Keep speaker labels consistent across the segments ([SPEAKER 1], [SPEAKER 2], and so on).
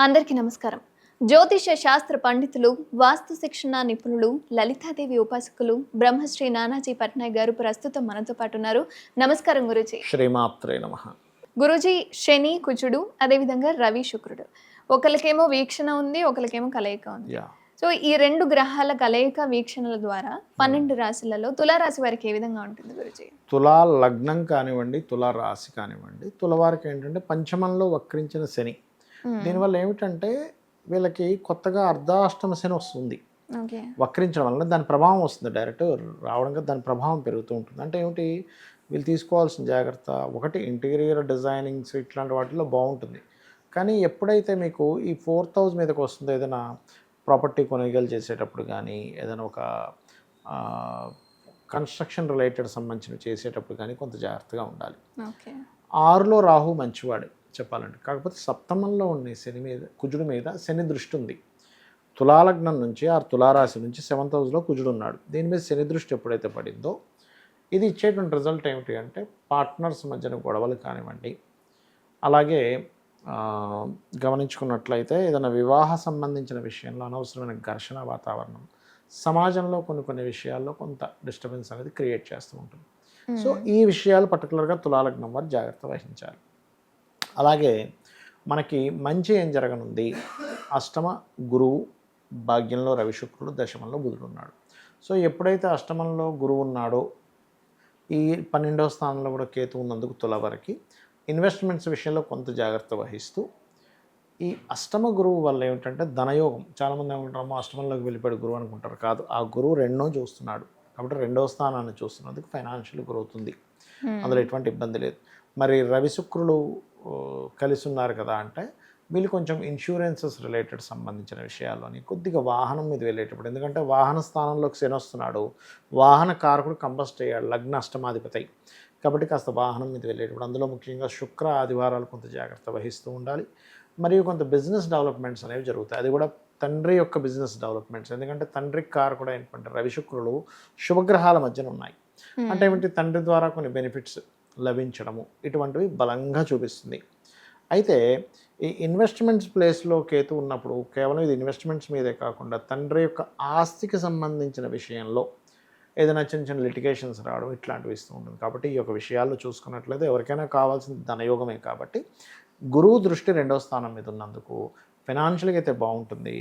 [SPEAKER 1] అందరికీ నమస్కారం. జ్యోతిష శాస్త్ర పండితులు, వాస్తు శిక్షణ నిపుణులు, లలితాదేవి ఉపాసకులు బ్రహ్మశ్రీ నానాజీ పట్నాయక్ గారు ప్రస్తుతం మనతో పాటు ఉన్నారు. నమస్కారం గురూజీ.
[SPEAKER 2] శ్రీమాత్రే నమః.
[SPEAKER 1] గురూజీ, శని, కుజుడు, అదేవిధంగా రవి, శుక్రుడు. ఒకరికేమో వీక్షణ ఉంది, ఒకరికేమో కలయిక ఉంది.
[SPEAKER 2] యా
[SPEAKER 1] సో ఈ 2 గ్రహాల కలయిక వీక్షణల ద్వారా 12 రాశులలో తులారాశి వారికి ఏ విధంగా ఉంటుంది గురూజీ?
[SPEAKER 2] తులా లగ్నం కానివ్వండి, తులా రాశి కానివ్వండి, తులవారికి ఏంటంటే పంచమంలో వక్రించిన శని. దీనివల్ల ఏమిటంటే వీళ్ళకి కొత్తగా అర్ధాష్టమ శని వస్తుంది.
[SPEAKER 1] ఓకే.
[SPEAKER 2] వక్రించడం వల్ల దాని ప్రభావం వస్తుంది, డైరెక్ట్ రావడం కదా, దాని ప్రభావం పెరుగుతూ ఉంటుంది. అంటే ఏమిటి, వీళ్ళు తీసుకోవాల్సిన జాగ్రత్త ఒకటి, ఇంటీరియర్ డిజైనింగ్స్ ఇట్లాంటి వాటిలో బాగుంటుంది. కానీ ఎప్పుడైతే మీకు ఈ 4th హౌస్ మీదకి వస్తుందో, ఏదైనా ప్రాపర్టీ కొనుగోలు చేసేటప్పుడు కానీ, ఏదైనా ఒక కన్స్ట్రక్షన్ రిలేటెడ్ సంబంధించినవి చేసేటప్పుడు కానీ కొంత జాగ్రత్తగా ఉండాలి.
[SPEAKER 1] ఓకే.
[SPEAKER 2] 6లో రాహు మంచివాడు చెప్పాలంటే, కాకపోతే సప్తమంలో ఉన్న శని మీద, కుజుడి మీద శని దృష్టి ఉంది. తులాలగ్నం నుంచి తులారాశి నుంచి 7th హౌస్లో కుజుడు ఉన్నాడు. దీని మీద శని దృష్టి ఎప్పుడైతే పడిందో, ఇది ఇచ్చేటువంటి రిజల్ట్ ఏమిటి అంటే పార్ట్నర్స్ మధ్యన గొడవలు కానివ్వండి, అలాగే గమనించుకున్నట్లయితే ఏదైనా వివాహ సంబంధించిన విషయంలో అనవసరమైన ఘర్షణ వాతావరణం, సమాజంలో కొన్ని విషయాల్లో కొంత డిస్టర్బెన్స్ అనేది క్రియేట్ చేస్తూ ఉంటుంది. సో ఈ విషయాలు పర్టికులర్గా తులాలగ్నం వారు జాగ్రత్త వహించాలి. అలాగే మనకి మంచి ఏం జరగనుంది, అష్టమ గురువు, భాగ్యంలో రవి, శుక్రుడు, దశమంలో బుధుడు ఉన్నాడు. సో ఎప్పుడైతే అష్టమంలో గురువు ఉన్నాడో, ఈ 12వ స్థానంలో కూడా కేతు ఉన్నందుకు తుల వరకు ఇన్వెస్ట్మెంట్స్ విషయంలో కొంత జాగ్రత్త వహిస్తూ, ఈ అష్టమ గురువు వల్ల ఏమిటంటే ధనయోగం. చాలామంది ఏమంటారో అష్టమంలోకి వెళ్ళిపోయాడు గురువు అనుకుంటారు. కాదు, ఆ గురువు 2వ చూస్తున్నాడు కాబట్టి 2వ స్థానాన్ని చూస్తున్నందుకు ఫైనాన్షియల్ గ్రోత్ ఉంది, అందులో ఎటువంటి ఇబ్బంది లేదు. మరి రవి శుక్రులు కలిసి ఉన్నారు కదా అంటే, వీళ్ళు కొంచెం ఇన్సూరెన్సెస్ రిలేటెడ్ సంబంధించిన విషయాల్లోని కొద్దిగా వాహనం మీద వెళ్ళేటప్పుడు, ఎందుకంటే వాహన స్థానంలోకి శని వస్తున్నాడు, వాహన కారకుడు కంబస్ట్ అయ్యాడు, లగ్న అష్టమాధిపతి కాబట్టి కాస్త వాహనం మీద వెళ్ళేటప్పుడు, అందులో ముఖ్యంగా శుక్ర ఆదివారాలు కొంత జాగ్రత్త వహిస్తూ ఉండాలి. మరియు కొంత బిజినెస్ డెవలప్మెంట్స్ అనేవి జరుగుతాయి, అది కూడా తండ్రి యొక్క బిజినెస్ డెవలప్మెంట్స్. ఎందుకంటే తండ్రి కారకుడు అయినటువంటి రవి శుక్రులు శుభగ్రహాల మధ్యన ఉన్నాయి. అంటే ఏమిటి, తండ్రి ద్వారా కొన్ని బెనిఫిట్స్ లభించడము ఇటువంటివి బలంగా చూపిస్తుంది. అయితే ఈ ఇన్వెస్ట్మెంట్స్ ప్లేస్లో కేతు ఉన్నప్పుడు కేవలం ఇది ఇన్వెస్ట్మెంట్స్ మీదే కాకుండా తండ్రి యొక్క ఆస్తికి సంబంధించిన విషయంలో ఏదైనా చిన్న చిన్న లిటిగేషన్స్ రావడం ఇట్లాంటివి ఇస్తూ ఉంటుంది. కాబట్టి ఈ యొక్క విషయాల్లో చూసుకున్నట్లయితే ఎవరికైనా కావాల్సిన ధనయోగమే. కాబట్టి గురువు దృష్టి 2వ స్థానం మీద ఉన్నందుకు ఫైనాన్షియల్గా అయితే బాగుంటుంది.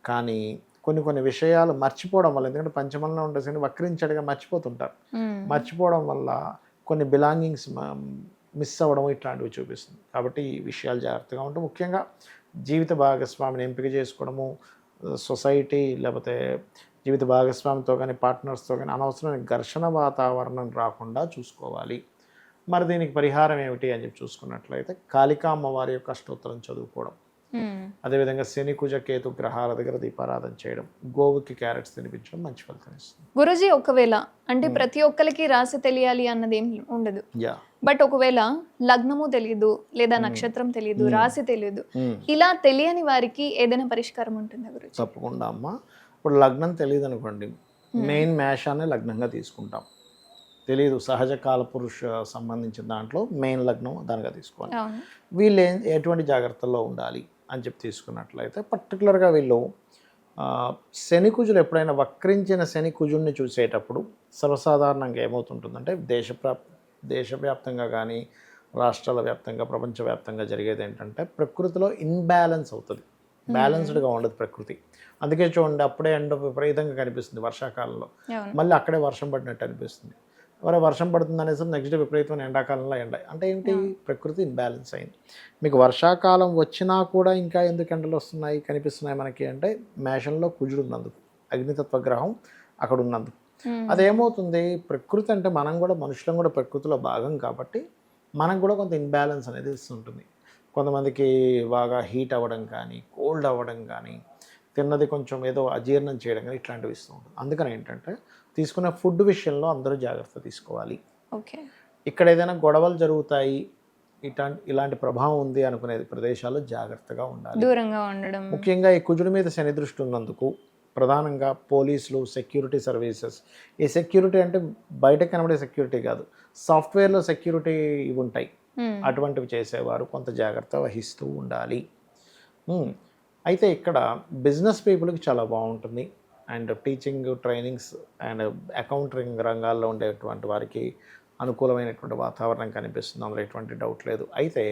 [SPEAKER 2] కానీ కొన్ని విషయాలు మర్చిపోవడం వల్ల, ఎందుకంటే పంచమంలో ఉండేసరికి వక్రించడిగా మర్చిపోతుంటారు, మర్చిపోవడం వల్ల కొన్ని బిలాంగింగ్స్ మిస్ అవ్వడం ఇట్లాంటివి చూపిస్తుంది. కాబట్టి ఈ విషయాలు జాగ్రత్తగా ఉంటూ, ముఖ్యంగా జీవిత భాగస్వామిని ఎంపిక చేసుకోవడము, సొసైటీ లేకపోతే జీవిత భాగస్వామితో కానీ పార్ట్నర్స్తో కానీ అనవసరమైన ఘర్షణ వాతావరణం రాకుండా చూసుకోవాలి. మరి దీనికి పరిహారం ఏమిటి అని చెప్పి చూసుకున్నట్లయితే కాళికా అమ్మవారి యొక్క అష్టోత్తరం చదువుకోవడం, అదేవిధంగా శని, కుజ, కేతు గ్రహాల దగ్గర దీపారాధన చేయడం, గోవుకి క్యారెట్స్ తినిపించడం మంచి ఫలితం ఇస్తుంది.
[SPEAKER 1] గురూజీ, ఒకవేళ అంటే ప్రతి ఒక్కరికి రాశి తెలియాలి అన్నది ఏం ఉండదు. బట్ ఒకవేళ లగ్నము తెలియదు, లేదా నక్షత్రం తెలియదు, రాశి తెలియదు, ఇలా తెలియని వారికి ఏదైనా పరిష్కారం ఉంటుందా గురూజీ?
[SPEAKER 2] తప్పకుండా అమ్మ. ఇప్పుడు లగ్నం తెలియదు అనుకోండి, మెయిన్ మేషాన్ని లగ్నంగా తీసుకుంటాం. తెలియదు, సహజ కాలపురుష సంబంధించిన దాంట్లో మెయిన్ లగ్నం దానిగా తీసుకోవాలి. వీళ్ళు ఎటువంటి జాగ్రత్తల్లో ఉండాలి అని చెప్పి తీసుకున్నట్లయితే, పర్టికులర్గా వీళ్ళు శని కుజులు ఎప్పుడైనా వక్రించిన శని కుజుడిని చూసేటప్పుడు సర్వసాధారణంగా ఏమవుతుంటుందంటే, దేశవ్యాప్తంగా కానీ రాష్ట్రాల వ్యాప్తంగా ప్రపంచవ్యాప్తంగా జరిగేది ఏంటంటే, ప్రకృతిలో ఇన్బ్యాలెన్స్ అవుతుంది, బ్యాలెన్స్డ్గా ఉండదు ప్రకృతి. అందుకే చూడండి, అప్పుడే ఎండ విపరీతంగా కనిపిస్తుంది వర్షాకాలంలో, మళ్ళీ అక్కడే వర్షం పడినట్టు అనిపిస్తుంది. వర్షం పడుతుంది అనేసి నెక్స్ట్ డే విపరీతమైన ఎండాకాలంలో ఎండ. అంటే ఏమిటి, ప్రకృతి ఇన్బ్యాలెన్స్ అయింది. మీకు వర్షాకాలం వచ్చినా కూడా ఇంకా ఎందుకు ఎండలు వస్తున్నాయి కనిపిస్తున్నాయి మనకి అంటే, మేషంలో కుజుడు ఉన్నందుకు, అగ్నితత్వ గ్రహం అక్కడ ఉన్నందుకు. అదేమవుతుంది, ప్రకృతి అంటే మనం కూడా, మనుషులం కూడా ప్రకృతిలో భాగం కాబట్టి మనకు కూడా కొంత ఇన్బ్యాలెన్స్ అనేది ఇస్తుంటుంది. కొంతమందికి బాగా హీట్ అవ్వడం కానీ, కోల్డ్ అవ్వడం కానీ, తిన్నది కొంచెం ఏదో అజీర్ణం చేయడం కానీ ఇట్లాంటివి ఇస్తూ ఉంటుంది. అందుకని ఏంటంటే, తీసుకునే ఫుడ్ విషయంలో అందరూ జాగ్రత్త తీసుకోవాలి.
[SPEAKER 1] ఓకే.
[SPEAKER 2] ఇక్కడ ఏదైనా గొడవలు జరుగుతాయి, ఇలాంటి ప్రభావం ఉంది అనుకునే ప్రదేశాల్లో జాగ్రత్తగా ఉండాలి,
[SPEAKER 1] దూరంగా ఉండడం.
[SPEAKER 2] ముఖ్యంగా ఈ కుజుడి మీద శని దృష్టి ఉన్నందుకు ప్రధానంగా పోలీసులు, సెక్యూరిటీ సర్వీసెస్. ఈ సెక్యూరిటీ అంటే బయట కనబడే సెక్యూరిటీ కాదు, సాఫ్ట్వేర్లో సెక్యూరిటీ ఇవి ఉంటాయి, అటువంటివి చేసేవారు కొంత జాగ్రత్త వహిస్తూ ఉండాలి. అయితే ఇక్కడ బిజినెస్ పీపుల్కి చాలా బాగుంటుంది, and teaching trainings and accounting రంగాల్లో ఉండేటువంటి వారికి అనుకూలమైనటువంటి వాతావరణం కనిపిస్తుంది, అందులో ఎటువంటి డౌట్ లేదు. అయితే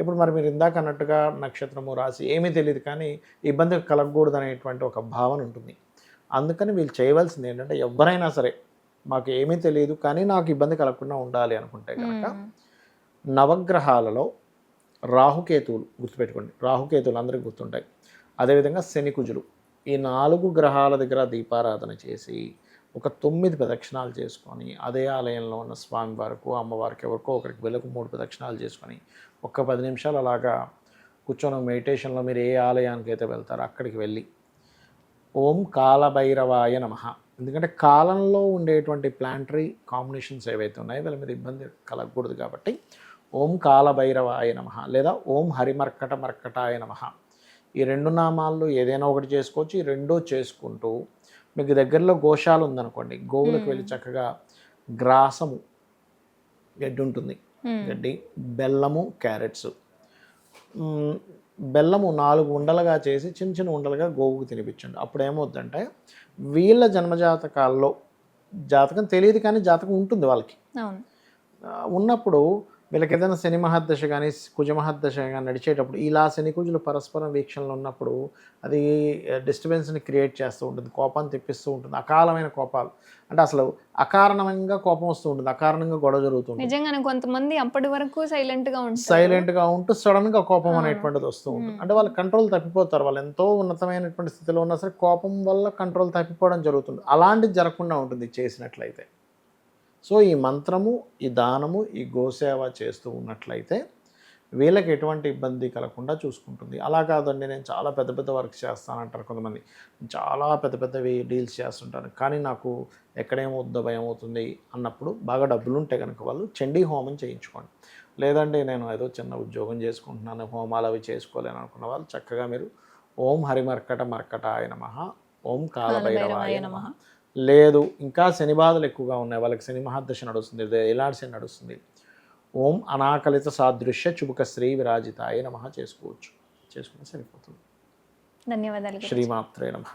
[SPEAKER 2] ఇప్పుడు మరి మీరు ఇందాక అన్నట్టుగా నక్షత్రము రాశి ఏమీ తెలియదు కానీ ఇబ్బంది కలగకూడదు అనేటువంటి ఒక భావన ఉంటుంది. అందుకని వీళ్ళు చేయవలసింది ఏంటంటే, ఎవరైనా సరే మాకు ఏమీ తెలియదు కానీ నాకు ఇబ్బంది కలగకుండా ఉండాలి అనుకుంటే కనుక నవగ్రహాలలో రాహుకేతువులు గుర్తుపెట్టుకోండి, రాహుకేతువులు అందరికీ గుర్తుంటాయి. అదేవిధంగా శని కుజులు, ఈ 4 గ్రహాల దగ్గర దీపారాధన చేసి ఒక 9 ప్రదక్షిణాలు చేసుకొని అదే ఆలయంలో ఉన్న స్వామి వారికి అమ్మవారికి ఎవరికో ఒకరికి వెళ్ళకు 3 ప్రదక్షిణాలు చేసుకొని ఒక్క 10 నిమిషాలు అలాగా కూర్చొని మెడిటేషన్లో మీరు ఏ ఆలయానికి అయితే వెళ్తారో అక్కడికి వెళ్ళి ఓం కాలభైరవాయ నమః, ఎందుకంటే కాలంలో ఉండేటువంటి ప్లాంటరీ కాంబినేషన్స్ ఏవైతే ఉన్నాయో వీళ్ళ మీద ఇబ్బంది కలగకూడదు కాబట్టి ఓం కాలభైరవాయ నమః లేదా ఓం హరిమర్కటాయ నమః, ఈ 2 నామాల్లో ఏదైనా ఒకటి చేసుకోవచ్చు. ఈ 2 చేసుకుంటూ మీకు దగ్గరలో గోశాల ఉందనుకోండి, గోవులకు వెళ్ళి చక్కగా గ్రాసము గడ్డి ఉంటుంది, గడ్డి, బెల్లము, క్యారెట్స్, బెల్లము 4 ఉండలుగా చేసి చిన్న చిన్న ఉండలుగా గోవుకు తినిపించండి. అప్పుడు ఏమవుద్దంటే వీళ్ళ జన్మజాతకాల్లో జాతకం తెలియదు కానీ జాతకం ఉంటుంది వాళ్ళకి, ఉన్నప్పుడు వీళ్ళకి ఏదైనా శని మహర్దశ కానీ కుజ మహర్దశ కానీ నడిచేటప్పుడు ఇలా శని కుజులు పరస్పరం వీక్షణలో ఉన్నప్పుడు అది డిస్టర్బెన్స్ని క్రియేట్ చేస్తూ ఉంటుంది, కోపాన్ని తెప్పిస్తూ ఉంటుంది. అకాలమైన కోపాలు అంటే అసలు అకారణంగా కోపం వస్తూ ఉంటుంది, అకారణంగా గొడవ జరుగుతుంది.
[SPEAKER 1] నిజంగానే కొంతమంది అప్పటి వరకు
[SPEAKER 2] సైలెంట్గా ఉంటూ సడన్గా కోపం అనేటువంటిది వస్తూ ఉంటుంది. అంటే వాళ్ళు కంట్రోల్ తప్పిపోతారు, వాళ్ళు ఎంతో ఉన్నతమైనటువంటి స్థితిలో ఉన్నా సరే కోపం వల్ల కంట్రోల్ తప్పిపోవడం జరుగుతుంది. అలాంటిది జరగకుండా ఉంటుంది చేసినట్లయితే. సో ఈ మంత్రము, ఈ దానము, ఈ గోసేవ చేస్తూ ఉన్నట్లయితే వీళ్ళకి ఎటువంటి ఇబ్బంది కలగకుండా చూసుకుంటుంది. అలా కాదండి నేను చాలా పెద్ద పెద్ద వర్క్స్ చేస్తానంటారు కొంతమంది, చాలా పెద్ద పెద్దవి డీల్స్ చేస్తుంటాను కానీ నాకు ఎక్కడేమవుద్దో భయం అవుతుంది అన్నప్పుడు బాగా డబ్బులు ఉంటే కనుక వాళ్ళు చండీ హోమం చేయించుకోండి. లేదంటే నేను ఏదో చిన్న ఉద్యోగం చేసుకుంటున్నాను హోమాలు అవి చేసుకోలేను అనుకున్న వాళ్ళు చక్కగా మీరు ఓం హరిమర్కటాయ నమః, ఓం కాలభైరవాయ నమః, లేదు ఇంకా శని బాధలు ఎక్కువగా ఉన్నాయి వాళ్ళకి, శని మహర్దశ నడుస్తుంది, ఎలాంటి శని నడుస్తుంది, ఓం అనాకలిత సాదృశ్య చుబుక శ్రీ విరాజితాయ నమః చేసుకుంటే సరిపోతుంది.
[SPEAKER 1] ధన్యవాదాలు.
[SPEAKER 2] శ్రీమాత్రే నమః.